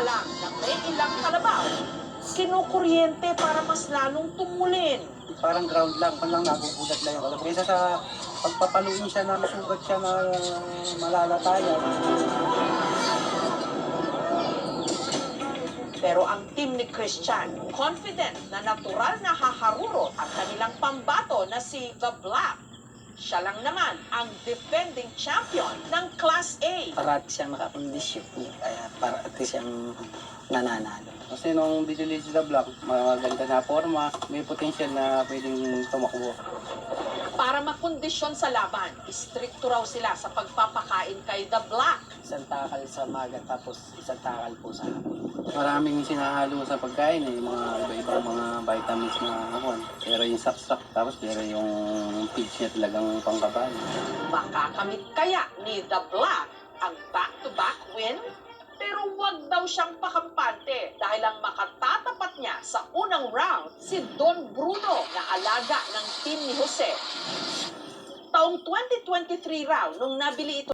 lang na may ilang kalabaw, kinukuryente para mas lalong tumulin. Parang ground lang, lang nagugulat lang yung kalabaw. Kaysa sa pagpapaluin siya na sugat siya na malalatayan. Pero ang team ni Christian, confident na natural na haharurot ang kanilang pambato na si The Black. Siya lang naman ang defending champion ng Class A. Parati siyang nakakondisyon, kaya parati siyang nananalo. Kasi nung binili si The Black, maganda na forma, may potential na pwedeng tumakbo. Para makondisyon sa laban, istrikto raw sila sa pagpapakain kay The Black. Isang takal sa maga tapos isang takal po sa hapon. Maraming sinahalo sa pagkain, mga iba-ibang mga vitamins na hapon. Pero yung saksak, tapos pero yung feeds niya talagang pangkabahan. Makakamit kaya ni The Black ang back-to-back win? Pero wag daw siyang pakampante dahil ang makatatapat niya sa unang round si Don Bruno na alaga ng team ni Jose. Taong 2023 raw nung nabili ito